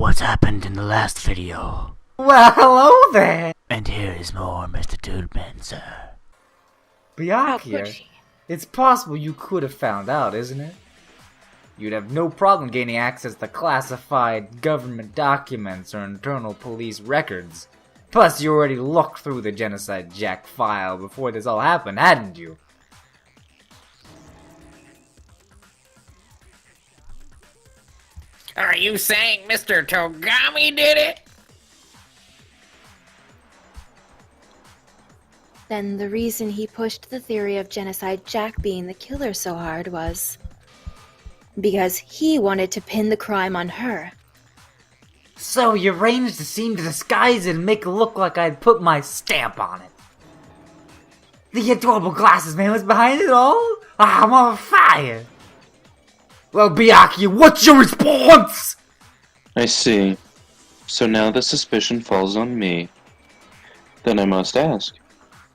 what happened in the last video. Well, hello there! And here is more MrDudeManSir. Byakuya, it's possible you could have found out, isn't it? You'd have no problem gaining access to classified government documents or internal police records. Plus, you already looked through the Genocide Jack file before this all happened, hadn't you? Are you saying Mr. Togami did it? Then the reason he pushed the theory of Genocide Jack being the killer so hard was because he wanted to pin the crime on her. So you arranged to seem to disguise it and make it look like I'd put my stamp on it. The adorable glasses man was behind it all? I'm on fire! Well, Byakuya, what's your response? I see. So now the suspicion falls on me. Then I must ask,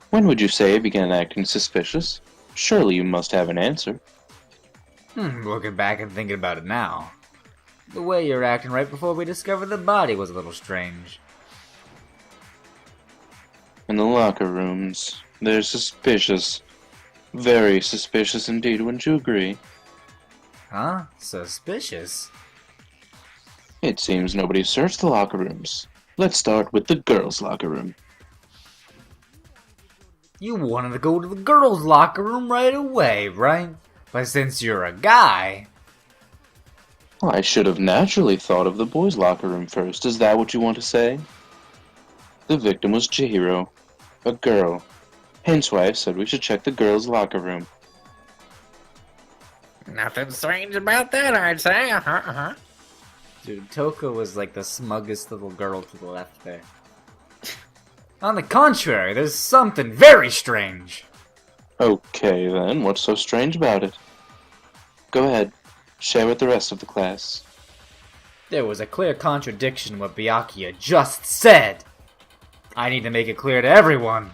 when would you say I began acting suspicious? Surely you must have an answer. Looking back and thinking about it now, the way you're acting right before we discovered the body was a little strange. In the locker rooms, they're suspicious. Very suspicious indeed, wouldn't you agree? Huh? Suspicious? It seems nobody searched the locker rooms. Let's start with the girls' locker room. You wanted to go to the girls' locker room right away, right? But since you're a guy... Well, I should have naturally thought of the boys' locker room first. Is that what you want to say? The victim was Chihiro, a girl. Hence why I said we should check the girls' locker room. Nothing strange about that, I'd say. Dude, Toko was like the smuggest little girl to the left there. On the contrary, there's something very strange. Okay then, what's so strange about it? Go ahead, share with the rest of the class. There was a clear contradiction in what Byakuya just said. I need to make it clear to everyone.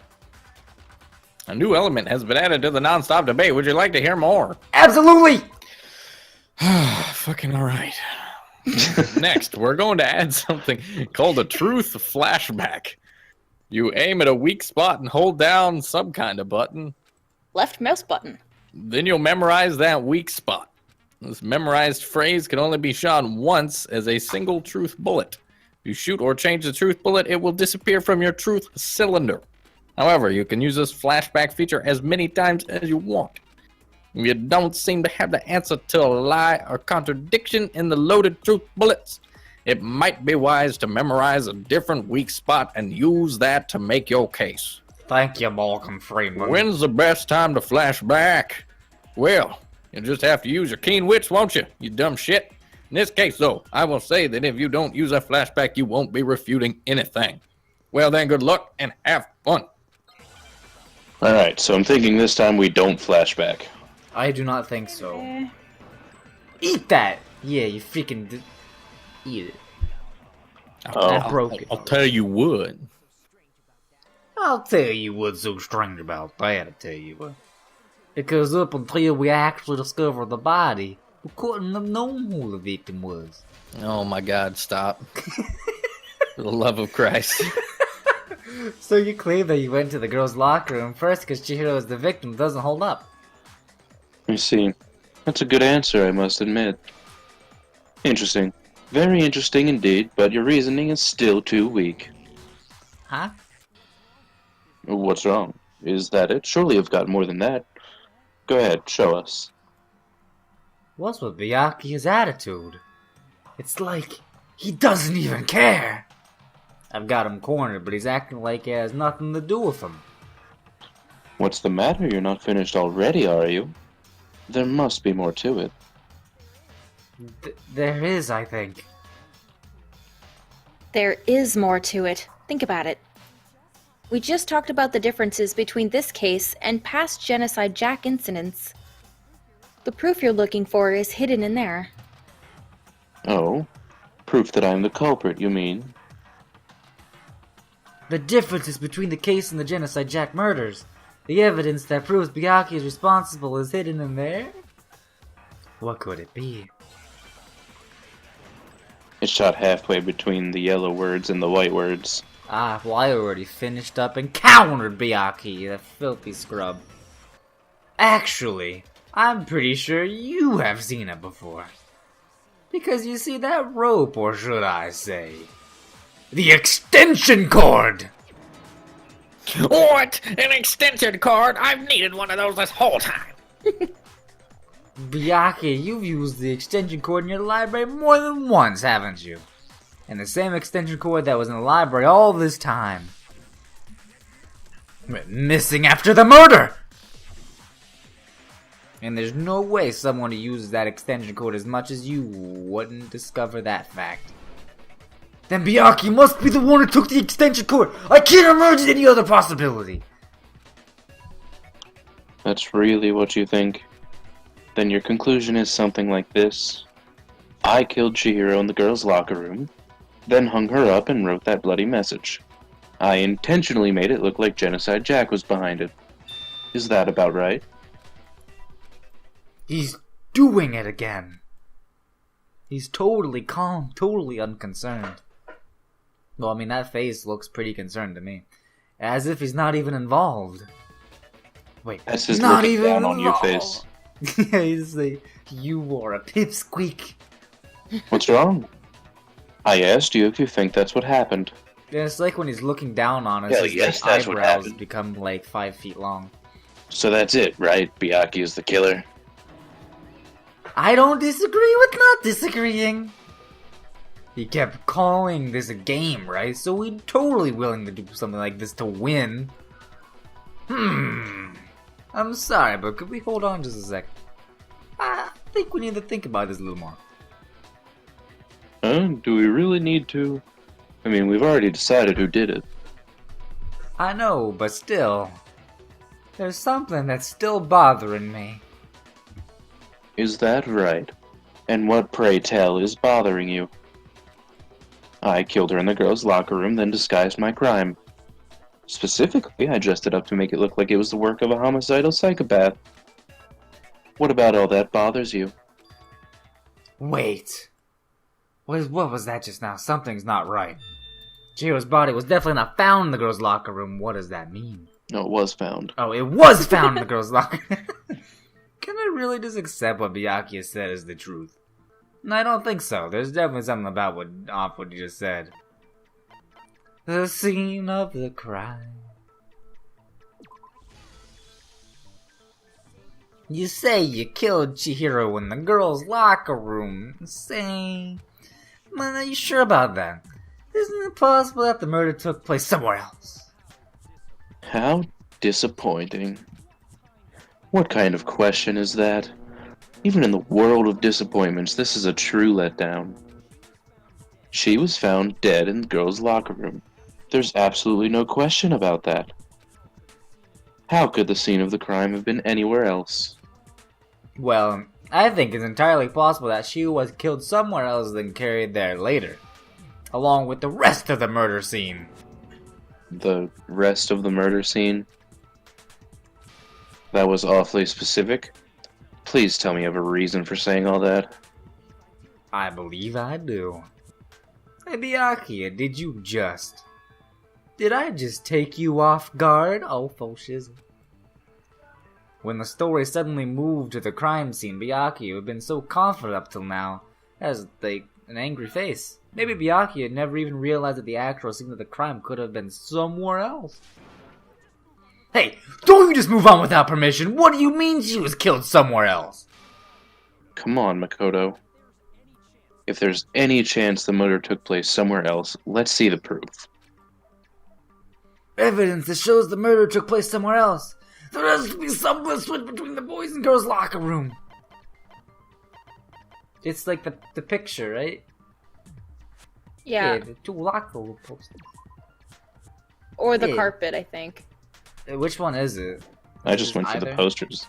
A new element has been added to the non-stop debate. Would you like to hear more? Absolutely! Fucking alright. Next, we're going to add something called a truth flashback. You aim at a weak spot and hold down some kind of button. Left mouse button. Then you'll memorize that weak spot. This memorized phrase can only be shot once as a single truth bullet. If you shoot or change the truth bullet, it will disappear from your truth cylinder. However, you can use this flashback feature as many times as you want. If you don't seem to have the answer to a lie or contradiction in the loaded truth bullets, it might be wise to memorize a different weak spot and use that to make your case. Thank you, Malcolm Freeman. When's the best time to flash back? Well, you'll just have to use your keen wits, won't you, you dumb shit? In this case, though, I will say that if you don't use a flashback, you won't be refuting anything. Well then, good luck and have fun. Alright, so I'm thinking this time we don't flashback. I do not think so. Eat that! Yeah, you freaking eat it. I broke it. I'll tell you what. I'll tell you what's so strange about that, I tell you what. Because up until we actually discovered the body, we couldn't have known who the victim was. Oh my god, stop. For the love of Christ. So you claim that you went to the girls' locker room first because Chihiro is the victim doesn't hold up. I see. That's a good answer, I must admit. Interesting. Very interesting indeed, but your reasoning is still too weak. Huh? What's wrong? Is that it? Surely you've got more than that. Go ahead, show us. What's with Byakuya's attitude? It's like he doesn't even care. I've got him cornered, but he's acting like it has nothing to do with him. What's the matter? You're not finished already, are you? There must be more to it. There is, I think. There is more to it. Think about it. We just talked about the differences between this case and past Genocide Jack incidents. The proof you're looking for is hidden in there. Oh? Proof that I'm the culprit, you mean? The differences between the case and the Genocide Jack murders. The evidence that proves Byakuya is responsible is hidden in there? What could it be? It's shot halfway between the yellow words and the white words. Ah, well, I already finished up and countered Byakuya, the filthy scrub. Actually, I'm pretty sure you have seen it before. Because you see that rope, or should I say, the extension cord! What? An extension cord? I've needed one of those this whole time. Byakuya, you've used the extension cord in your library more than once, haven't you? And the same extension cord that was in the library all this time. Went missing after the murder! And there's no way someone who uses that extension cord as much as you wouldn't discover that fact. Then Byakuya must be the one who took the extension cord! I can't imagine any other possibility! That's really what you think? Then your conclusion is something like this. I killed Chihiro in the girls' locker room, then hung her up and wrote that bloody message. I intentionally made it look like Genocide Jack was behind it. Is that about right? He's doing it again. He's totally calm, totally unconcerned. Well, I mean, that face looks pretty concerned to me. As if he's not even involved. Wait, That's his not looking even down on your involved. face. Yeah, he's like, you are a pipsqueak. What's wrong? I asked you if you think that's what happened. Yeah, it's like when he's looking down on us, Hell his yes, like, that's what eyebrows happened. become like 5 feet long. So that's it, right? Byakuya is the killer. I don't disagree with not disagreeing. He kept calling this a game, right? So we're totally willing to do something like this to win. I'm sorry, but could we hold on just a sec? I think we need to think about this a little more. Do we really need to? I mean, we've already decided who did it. I know, but still. There's something that's still bothering me. Is that right? And what, pray tell, is bothering you? I killed her in the girls' locker room, then disguised my crime. Specifically, I dressed it up to make it look like it was the work of a homicidal psychopath. What about all that bothers you? Wait. What was that just now? Something's not right. Chihiro's body was definitely not found in the girls' locker room. What does that mean? No, it was found. Oh, it was found in the girls' locker room. Can I really just accept what Byakuya said as the truth? No, I don't think so. There's definitely something about what you just said. The scene of the crime. You say you killed Chihiro in the girls' locker room. Say, man, are you sure about that? Isn't it possible that the murder took place somewhere else? How disappointing. What kind of question is that? Even in the world of disappointments, this is a true letdown. She was found dead in the girls' locker room. There's absolutely no question about that. How could the scene of the crime have been anywhere else? Well, I think it's entirely possible that she was killed somewhere else then carried there later, along with the rest of the murder scene. The rest of the murder scene? That was awfully specific. Please tell me you have a reason for saying all that. I believe I do. Hey Byakuya, did I just take you off guard? Oh, faux shizzle. When the story suddenly moved to the crime scene, Byakuya, who had been so confident up till now, has, like, an angry face. Maybe Byakuya never even realized that the actual scene of the crime could have been somewhere else. Hey, don't you just move on without permission! What do you mean she was killed somewhere else? Come on, Makoto. If there's any chance the murder took place somewhere else, let's see the proof. Evidence that shows the murder took place somewhere else. There has to be some switch between the boys and girls' locker room. It's like the picture, right? Yeah. The two locker room posters. Or the Yeah. carpet, I think. Which one is it? I just went for the Either? posters.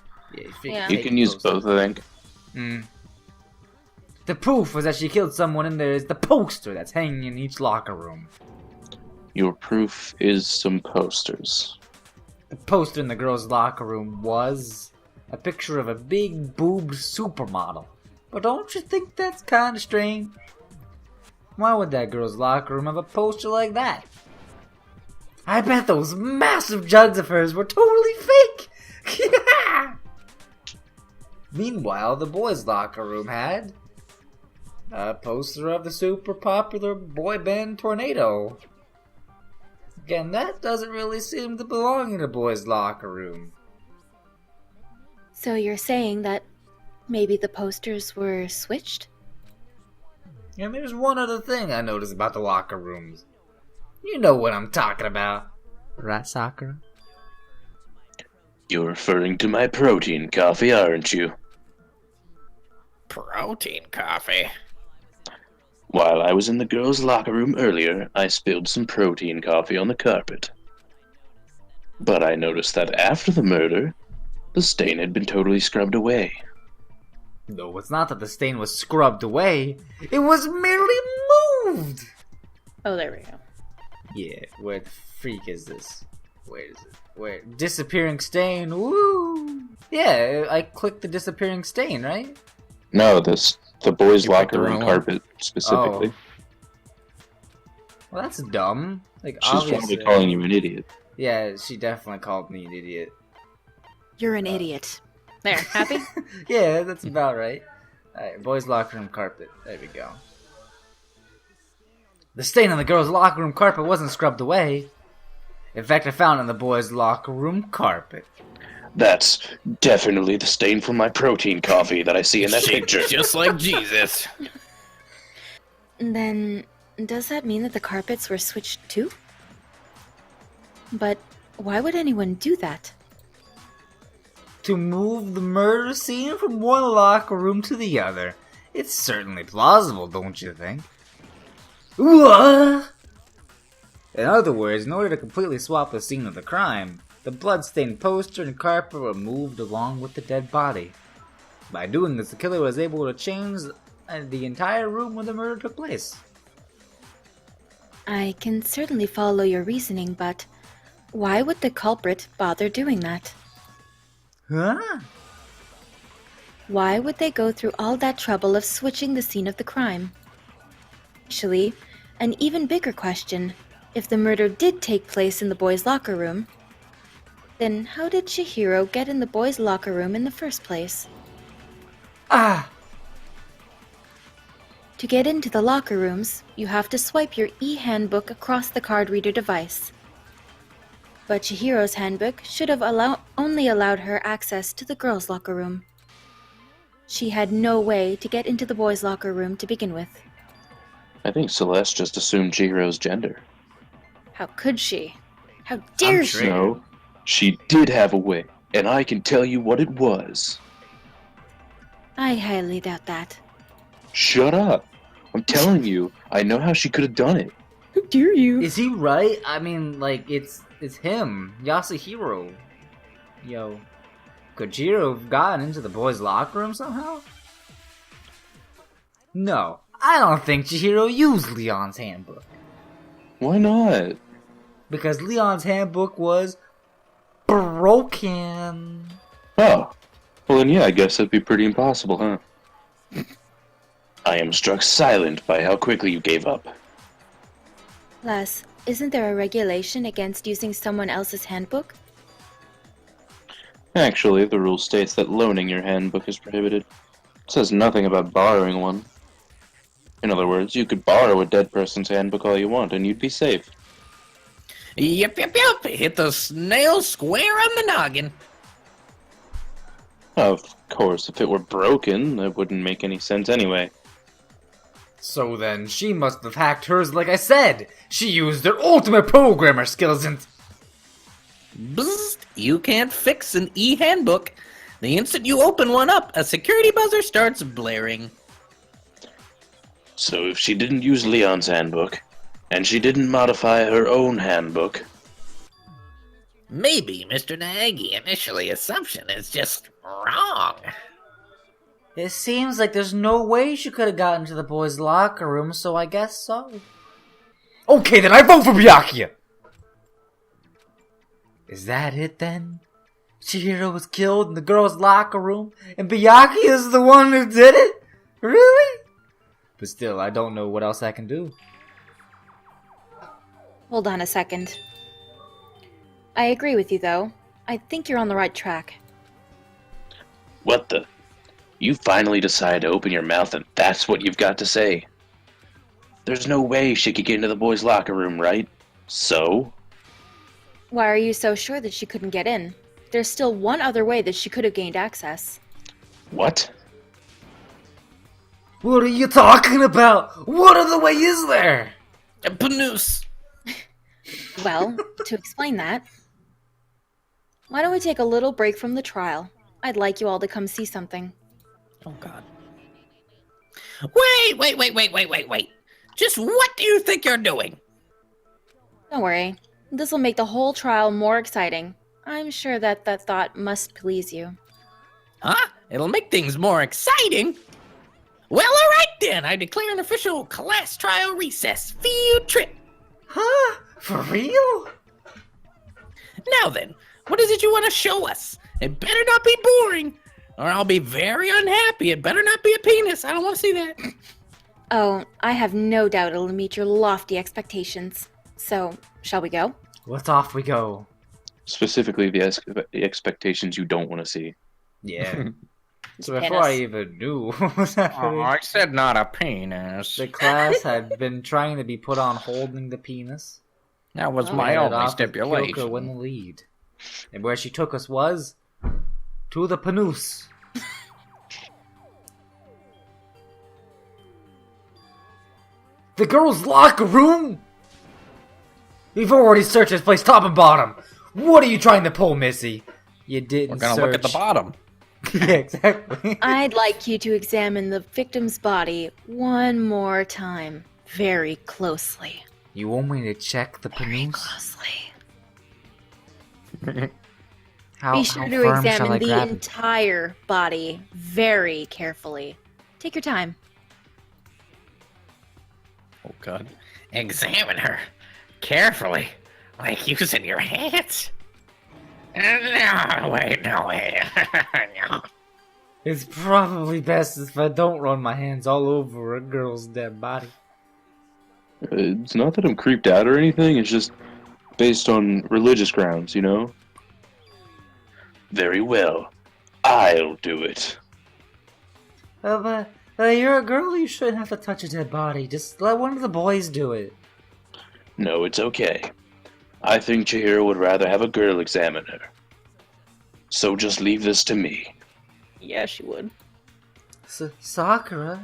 Yeah, You can use both, I think. The proof was that she killed someone and there is the poster that's hanging in each locker room. Your proof is some posters. The poster in the girls' locker room was a picture of a big boobed supermodel. But don't you think that's kinda strange? Why would that girl's locker room have a poster like that? I bet those massive jugs of hers were totally fake! Yeah! Meanwhile, the boys' locker room had a poster of the super popular boy band Tornado. Again, that doesn't really seem to belong in a boys' locker room. So you're saying that maybe the posters were switched? And there's one other thing I noticed about the locker rooms. You know what I'm talking about. Right, Sakura? You're referring to my protein coffee, aren't you? Protein coffee. While I was in the girls' locker room earlier, I spilled some protein coffee on the carpet. But I noticed that after the murder, the stain had been totally scrubbed away. No, it's not that the stain was scrubbed away. It was merely moved! Oh, there we go. Yeah, what freak is this? Where is it? Where? Disappearing stain, woo! Yeah, I clicked the disappearing stain, right? No, the boys' You picked locker the room wrong one. carpet specifically. Well, that's dumb. Like, She's obviously. probably calling you an idiot. Yeah, she definitely called me an idiot. You're an idiot. There, happy? Yeah, that's about right. Alright, boys' locker room carpet. There we go. The stain on the girls' locker room carpet wasn't scrubbed away. In fact, I found it on the boys' locker room carpet. That's definitely the stain from my protein coffee that I see in that picture. Just like Jesus. Then, does that mean that the carpets were switched too? But why would anyone do that? To move the murder scene from one locker room to the other. It's certainly plausible, don't you think? What? In other words, in order to completely swap the scene of the crime, the blood-stained poster and carpet were moved along with the dead body. By doing this, the killer was able to change the entire room where the murder took place. I can certainly follow your reasoning, but why would the culprit bother doing that? Huh? Why would they go through all that trouble of switching the scene of the crime? Actually, an even bigger question, if the murder did take place in the boys' locker room, then how did Chihiro get in the boys' locker room in the first place? Ah! To get into the locker rooms, you have to swipe your e-handbook across the card reader device. But Chihiro's handbook should have only allowed her access to the girls' locker room. She had no way to get into the boys' locker room to begin with. I think Celeste just assumed Chihiro's gender. How could she? How dare she? No, she did have a way, and I can tell you what it was. I highly doubt that. Shut up. I'm telling you, I know how she could have done it. How dare you? Is he right? I mean, like, it's him, Yasuhiro. Yo. Could Chihiro have gotten into the boys' locker room somehow? No, I don't think Chihiro used Leon's handbook. Why not? Because Leon's handbook was broken. Oh, well then yeah, I guess that'd be pretty impossible, huh? I am struck silent by how quickly you gave up. Les, isn't there a regulation against using someone else's handbook? Actually, the rule states that loaning your handbook is prohibited. It says nothing about borrowing one. In other words, you could borrow a dead person's handbook all you want, and you'd be safe. Yep. Hit the snail square on the noggin. Of course, if it were broken, it wouldn't make any sense anyway. So then, she must have hacked hers like I said! She used her ultimate programmer skills and... Bzzzt, you can't fix an e-handbook. The instant you open one up, a security buzzer starts blaring. So if she didn't use Leon's handbook, and she didn't modify her own handbook... Maybe Mr. Nagy initially assumption is just wrong. It seems like there's no way she could have gotten to the boys' locker room, so I guess so. Okay, then I vote for Byakuya! Is that it then? Chihiro was killed in the girls' locker room, and Byakuya is the one who did it? Really? But still, I don't know what else I can do. Hold on a second. I agree with you, though. I think you're on the right track. What the? You finally decide to open your mouth and that's what you've got to say? There's no way she could get into the boys' locker room, right? So? Why are you so sure that she couldn't get in? There's still one other way that she could have gained access. What? What are you talking about? What other way is there? Panoose! Well, to explain that, why don't we take a little break from the trial? I'd like you all to come see something. Oh, God. Wait. Just what do you think you're doing? Don't worry. This will make the whole trial more exciting. I'm sure that thought must please you. Huh? It'll make things more exciting? Well, alright then. I declare an official class trial recess field trip. Huh? For real? Now then, what is it you want to show us? It better not be boring, or I'll be very unhappy. It better not be a penis. I don't want to see that. Oh, I have no doubt it'll meet your lofty expectations. So, shall we go? Let's off we go. Specifically, the expectations you don't want to see. Yeah. So Penis. before I even knew what was happening, I said not a penis. the class had been trying to be put on holding the penis. That was Oh. my Ended only off with stipulation. Kyoko in the lead. And where she took us was to the Panoose. The girls' locker room? We've already searched this place top and bottom. What are you trying to pull, Missy? You didn't We're gonna search. look at the bottom. Yeah, exactly. I'd like you to examine the victim's body one more time. Very closely. You want me to check the Very Panoose? closely. How, Be sure how to firm shall I examine the grab it? entire body very carefully. Take your time. Oh, God. Examine her carefully, like using your hands. No way. No. It's probably best if I don't run my hands all over a girl's dead body. It's not that I'm creeped out or anything, it's just based on religious grounds, you know? Very well. I'll do it. But you're a girl, you shouldn't have to touch a dead body. Just let one of the boys do it. No, it's okay. I think Chihiro would rather have a girl examine her. So just leave this to me. Yeah, she would. Sakura?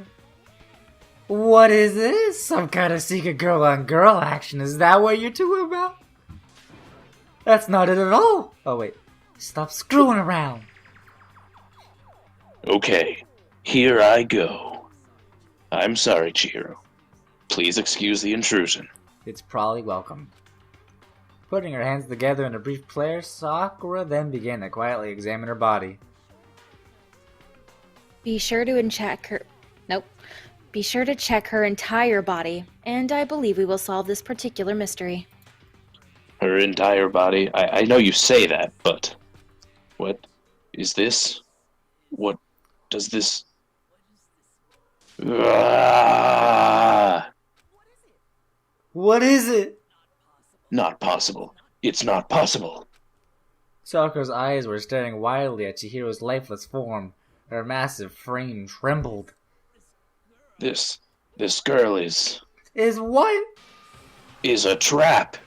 What is this? Some kind of secret girl-on-girl action? Is that what you're talking about? That's not it at all. Oh, wait. Stop screwing around. Okay, here I go. I'm sorry, Chihiro. Please excuse the intrusion. It's probably welcome. Putting her hands together in a brief prayer, Sakura then began to quietly examine her body. Be sure to check her. Nope. Be sure to check her entire body, and I believe we will solve this particular mystery. Her entire body? I know you say that, but... What is this? What does this... Ah! What is it? Not possible. It's not possible. Sakura's eyes were staring wildly at Chihiro's lifeless form. Her massive frame trembled. This girl is What? a trap.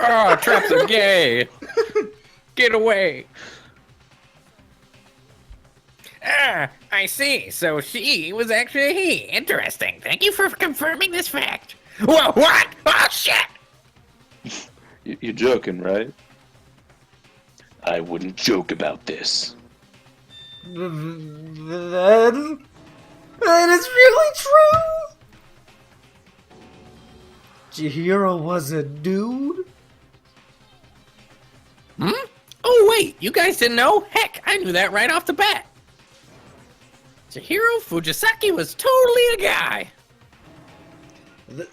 Oh, traps are gay. Get away. Ah, I see. So she was actually a he. Interesting. Thank you for confirming this fact. Whoa, what? Oh, shit! You're joking, right? I wouldn't joke about this. Then... That is really true! Chihiro was a dude? Hmm? Oh, wait. You guys didn't know? Heck, I knew that right off the bat. Chihiro Fujisaki was totally a guy.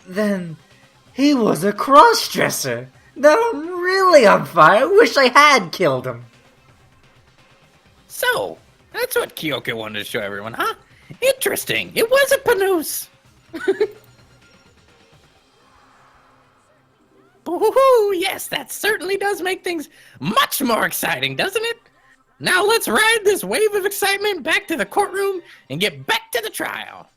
Then... He was a cross-dresser! Now I'm really on fire! Wish I had killed him! So, that's what Kyoko wanted to show everyone, huh? Interesting. It was a Panoose. Ooh, yes, that certainly does make things much more exciting, doesn't it? Now let's ride this wave of excitement back to the courtroom and get back to the trial.